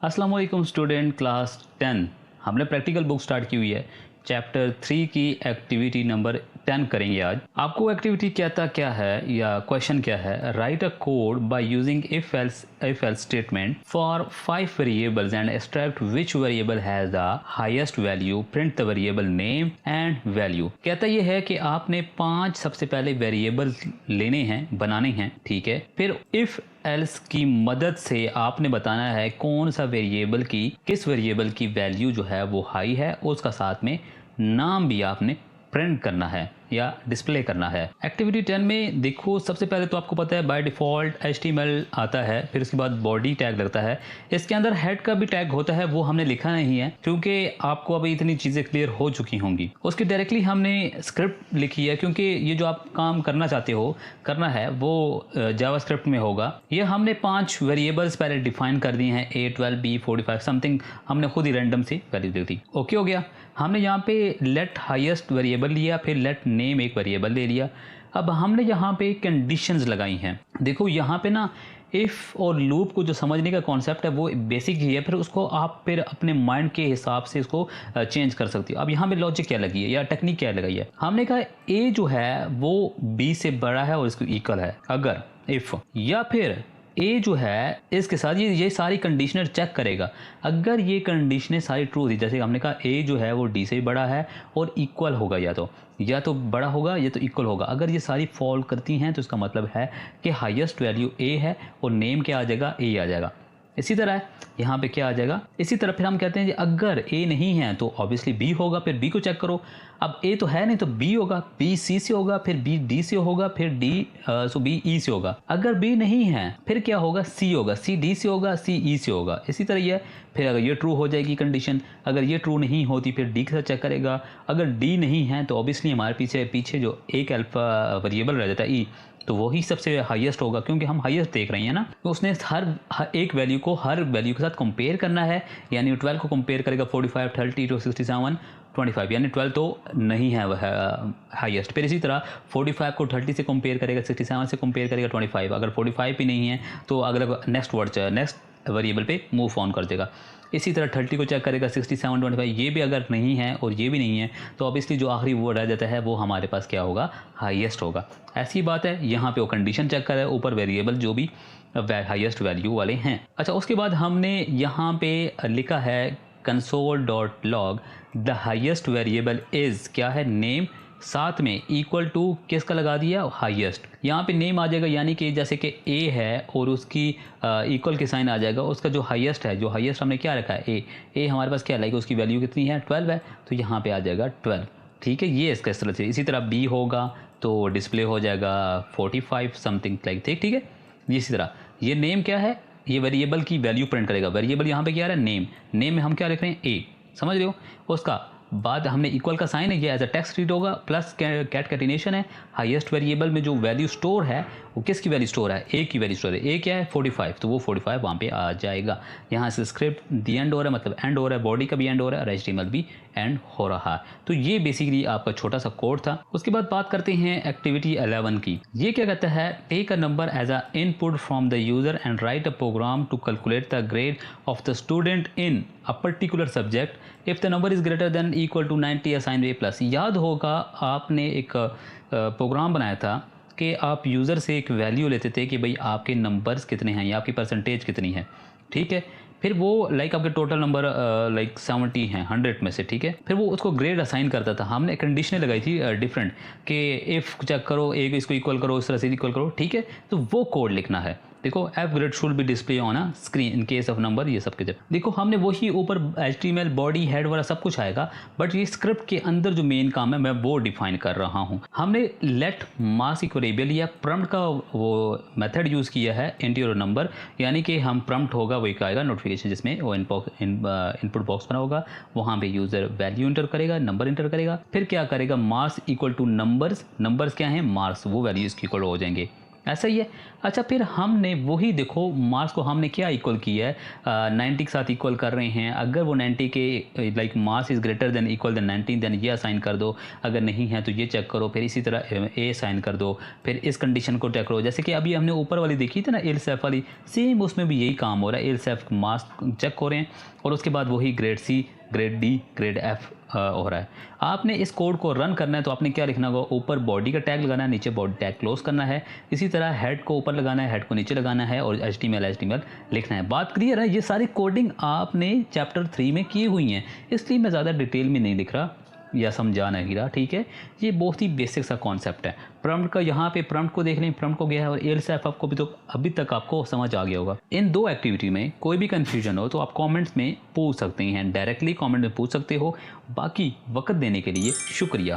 अस्सलाम वालेकुम student class 10। हमने प्रैक्टिकल बुक स्टार्ट की हुई है। चैप्टर 3 की एक्टिविटी नंबर 10 करेंगे आज। आपको एक्टिविटी कहता क्या है या क्वेश्चन क्या है, right a code by using if else statement for 5 variables and extract which variable has the highest value, print the variable name and value. कहता यह है कि आपने 5 सबसे पहले वेरिएबल लेने हैं, बनाने हैं, ठीक है। फिर इफ एल्स की मदद से आपने बताना है कौन सा वेरिएबल की, किस वेरिएबल की वैल्यू जो है वो हाई है, उसका साथ में नाम भी आपने प्रिंट करना है या डिस्प्ले करना है। एक्टिविटी 10 में देखो, सबसे पहले तो आपको पता है बाय डिफ़ॉल्ट HTML आता है, फिर उसके बाद बॉडी टैग लगता है। इसके अंदर हेड का भी टैग होता है, वो हमने लिखा नहीं है क्योंकि आपको अभी इतनी चीज़ें क्लियर हो चुकी होंगी। उसकी डायरेक्टली हमने स्क्रिप्ट लिखी है क्योंकि ये जो आप काम करना चाहते हो करना है वो जावास्क्रिप्ट में होगा। ये हमने 5 वेरिएबल्स पहले डिफाइन कर दिए हैं, A 12 B 45 समथिंग, हमने खुद ही रैंडम से वैल्यू दे दी। ओके हो गया। हमने यहाँ पे लेट हाईएस्ट वेरिएबल लिया, फिर लेट नेम एक वेरिएबल ले लिया। अब हमने यहाँ पे कंडीशंस लगाई हैं। देखो यहाँ पे ना इफ़ और लूप को जो समझने का कॉन्सेप्ट है वो बेसिक ही है, फिर उसको आप फिर अपने माइंड के हिसाब से इसको चेंज कर सकती हो। अब यहाँ पे लॉजिक क्या लगी है या टेक्निक क्या लगाई है, हमने कहा ए जो है वो बी से बड़ा है और इसको इक्वल है अगर इफ़, या फिर ए जो है इसके साथ ये सारी कंडीशनर चेक करेगा। अगर ये कंडीशनें सारी ट्रू थी, जैसे हमने कहा ए जो है वो डी से भी बड़ा है और इक्वल होगा, या तो बड़ा होगा या तो इक्वल होगा। अगर ये सारी फॉलो करती हैं तो इसका मतलब है कि हाईएस्ट वैल्यू ए है और नेम क्या आ जाएगा, ए आ जाएगा। इसी तरह यहाँ पे क्या आ जाएगा, इसी तरह फिर हम कहते हैं कि अगर ए नहीं है तो ऑब्वियसली बी होगा, फिर बी को चेक करो। अब ए तो है नहीं तो बी होगा, बी सी से होगा, फिर बी डी से होगा, फिर बी ई से होगा। अगर बी नहीं है फिर क्या होगा, सी होगा, सी डी से होगा, सी ई से होगा। इसी तरह ये फिर अगर ये ट्रू हो जाएगी कंडीशन, अगर ये ट्रू नहीं होती फिर डी के साथ चेक करेगा। अगर डी नहीं है तो ऑब्वियसली हमारे पीछे जो एक अल्फा वेरिएबल रह जाता है ई, तो वही सबसे हाईएस्ट होगा क्योंकि हम हाईएस्ट देख रहे हैं ना। तो उसने हर एक वैल्यू को हर वैल्यू के साथ कंपेयर करना है, यानी 12 को कंपेयर करेगा 45, 30 to 67, 25, यानी 12 तो नहीं है वह हाईएस्ट। फिर इसी तरह 45 को 30 से कंपेयर करेगा, 67 से कंपेयर करेगा 25। अगर 45 भी नहीं है तो अगला नेक्स्ट वेरिएबल पे मूव ऑन कर देगा। इसी तरह 30 को चेक करेगा, 67, 25, ये भी अगर नहीं है और ये भी नहीं है तो ऑब्वियसली जो आखिरी वो रह जाता है वो हमारे पास क्या होगा, हाईएस्ट होगा। ऐसी बात है, यहाँ पे वो कंडीशन चेक कर रहा है, ऊपर वेरिएबल जो भी हाईएस्ट वैल्यू वाले हैं। अच्छा, उसके बाद हमने यहाँ पे लिखा है console.log the highest variable is क्या है, नेम, साथ में इक्वल टू किसका लगा दिया, हाईएस्ट। यहाँ पे नेम आ जाएगा, यानी कि जैसे कि ए है और उसकी इक्वल के साइन आ जाएगा, उसका जो हाईएस्ट है, जो हाईएस्ट हमने क्या रखा है ए हमारे पास क्या लाएगा, उसकी वैल्यू कितनी है, 12 है, तो यहाँ पे आ जाएगा 12। ठीक है, ये इसका इस तरह से। इसी तरह बी होगा तो डिस्प्ले हो जाएगा 45 समथिंग लाइक, ठीक है। इसी तरह ये नेम क्या है, ये वेरिएबल की वैल्यू प्रिंट करेगा। वेरिएबल यहाँ पे क्या है, नेम में हम क्या लिख रहे हैं, ए, समझ रहे हो। उसका बाद हमने इक्वल का साइन है, ये एज अ टेक्स्ट रीड होगा, प्लस कैटकेटिनेशन है। हाईएस्ट वेरिएबल में जो वैल्यू स्टोर है वो किसकी वैल्यू स्टोर है, ए की वैल्यू स्टोर है। ए क्या है, 45, तो वो 45 वहाँ पे आ जाएगा। यहाँ से स्क्रिप्ट दी एंड हो रहा है, मतलब एंड हो रहा है, बॉडी का भी एंड हो रहा है और HTML भी एंड हो रहा है। तो ये बेसिकली आपका छोटा सा कोड था। उसके बाद बात करते हैं एक्टिविटी 11 की। ये क्या कहता है, take a number as a input from the user and write a program to calculate the grade of the student in a particular subject if the number is greater than equal to 90 assign A plus. याद होगा आपने एक programme बनाया था कि आप user से एक वैल्यू लेते थे कि भाई आपके नंबर्स कितने हैं या आपकी परसेंटेज कितनी है, ठीक है। फिर वो लाइक आपके टोटल नंबर लाइक 70 हैं 100 में से, ठीक है। फिर वो उसको ग्रेड असाइन करता था। हमने कंडीशनें लगाई थी डिफरेंट कि इफ़ चेक करो, एक इसको इक्वल करो, इस तरह से इक्वल करो, ठीक है। तो वो कोड लिखना है। देखो, F grade should be display on a screen in case of number, ये सब के जब देखो हमने वही ऊपर HTML बॉडी हेड वाला सब कुछ आएगा, बट ये स्क्रिप्ट के अंदर जो मेन काम है मैं वो डिफाइन कर रहा हूँ। हमने लेट मार्क्स इक्वल वेरिएबल या प्रम्प्ट का वो मेथड यूज़ किया है, इंटीरियर नंबर, यानी कि हम प्रम्प्ट होगा वो एक आएगा नोटिफिकेशन जिसमें वो इनपुट बॉक्स बना होगा, वहाँ पे यूज़र वैल्यू इंटर करेगा, नंबर इंटर करेगा, फिर क्या करेगा, मार्क्स इक्वल टू नंबर्स क्या है, मार्क्स, वो वैल्यू इसकी इक्वल हो जाएंगे, ऐसा ही है। अच्छा, फिर हमने वही देखो मास को हमने क्या इक्वल किया है, 90 के साथ इक्वल कर रहे हैं। अगर वो 90 के like marks is greater than equal than 90 then ये असाइन कर दो, अगर नहीं है तो ये चेक करो, फिर इसी तरह ए असाइन कर दो, फिर इस कंडीशन को चेक करो। जैसे कि अभी हमने ऊपर वाली देखी थी ना एलसेफ वाली, सेम उसमें भी यही काम हो रहा है। एलसेफ मास चेक हो रहे हैं और उसके बाद वही grade C, grade D, grade F हो रहा है। आपने इस कोड को रन करना है तो आपने क्या लिखना होगा, ऊपर बॉडी का टैग लगाना है, नीचे बॉडी टैग क्लोज करना है। इसी तरह हेड को ऊपर लगाना है, हेड को नीचे लगाना है और HTML लिखना है। बात क्लियर है? ये सारी कोडिंग आपने चैप्टर 3 में की हुई हैं, इसलिए मैं ज़्यादा डिटेल में नहीं लिख रहा या समझा नहीं रहा, ठीक है। ये बहुत ही बेसिक सा कॉन्सेप्ट है। प्रॉम्प्ट का यहाँ पे प्रॉम्प्ट को देख लें, प्रॉम्प्ट को गया है और एलसेफ आपको भी तो अभी तक आपको समझ आ गया होगा। इन दो एक्टिविटी में कोई भी कन्फ्यूजन हो तो आप कमेंट्स में पूछ सकते हैं, डायरेक्टली कमेंट में पूछ सकते हो। बाकी वक्त देने के लिए शुक्रिया।